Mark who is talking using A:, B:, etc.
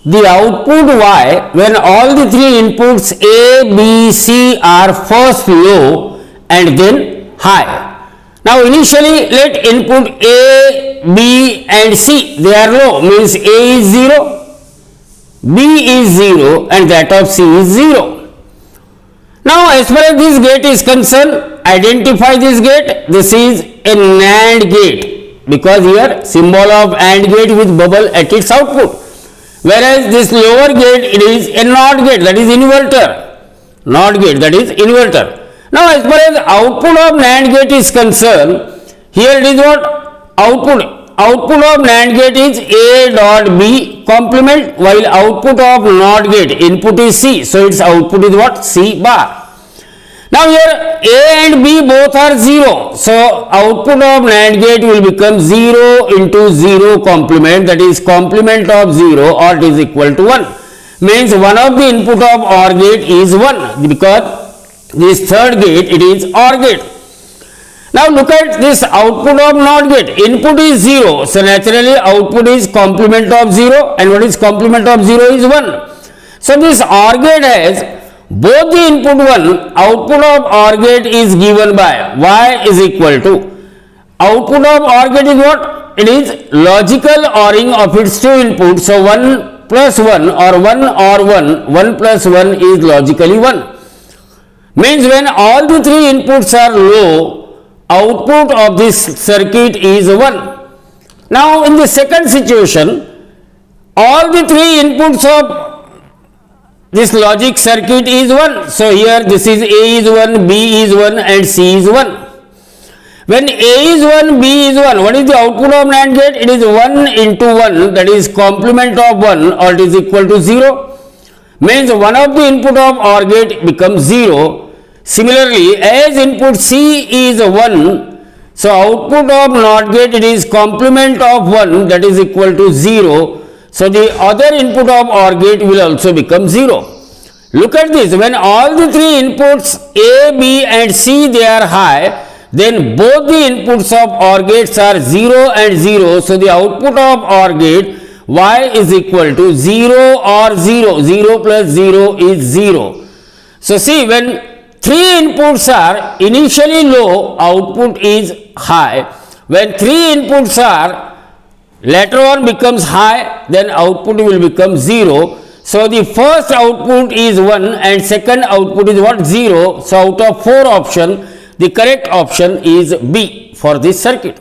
A: the output Y when all the three inputs A, B, C are first low and then high. Now initially let input A, B and C, they are low, means A is 0, B is 0 and that of C is 0. Now as far as this gate is concerned, identify this gate. This is a NAND gate because here symbol of AND gate with bubble at its output. Whereas this lower gate, it is a NOT gate, that is inverter. NOT gate, that is inverter. Now as far as output of NAND gate is concerned, here it is what? Output of NAND gate is A dot B complement, while output of NOT gate, input is C, so its output is what? C bar. Now here A and B both are 0, so output of NAND gate will become 0 into 0 complement, that is complement of 0 or it is equal to 1. Means one of the input of OR gate is 1 because this third gate, it is OR gate. Now look at this output of NOT gate. Input is 0. So naturally output is complement of 0. And what is complement of 0 is 1. So this OR gate has both the input 1, output of OR gate is given by Y is equal to, output of OR gate is what? It is logical ORing of its two inputs. So 1 plus 1 or 1 or 1, 1 plus 1 is logically 1. Means when all the three inputs are low, output of this circuit is 1. Now in the second situation, all the three inputs of this logic circuit is 1. So here this is A is 1, B is 1 and C is 1. When A is 1, B is 1, what is the output of NAND gate? It is 1 into 1, that is complement of 1 or it is equal to 0. Means one of the input of OR gate becomes 0. Similarly, as input C is 1, so output of NOT gate, it is complement of 1, that is equal to 0. So the other input of OR gate will also become 0. Look at this, when all the three inputs A, B and C, they are high, then both the inputs of OR gates are 0 and 0. So the output of OR gate Y is equal to 0 or 0, 0 plus 0 is 0. So see, when three inputs are initially low, output is high. When three inputs are later on becomes high, then output will become 0. So the first output is 1 and second output is what? 0. So out of 4 options, the correct option is B for this circuit.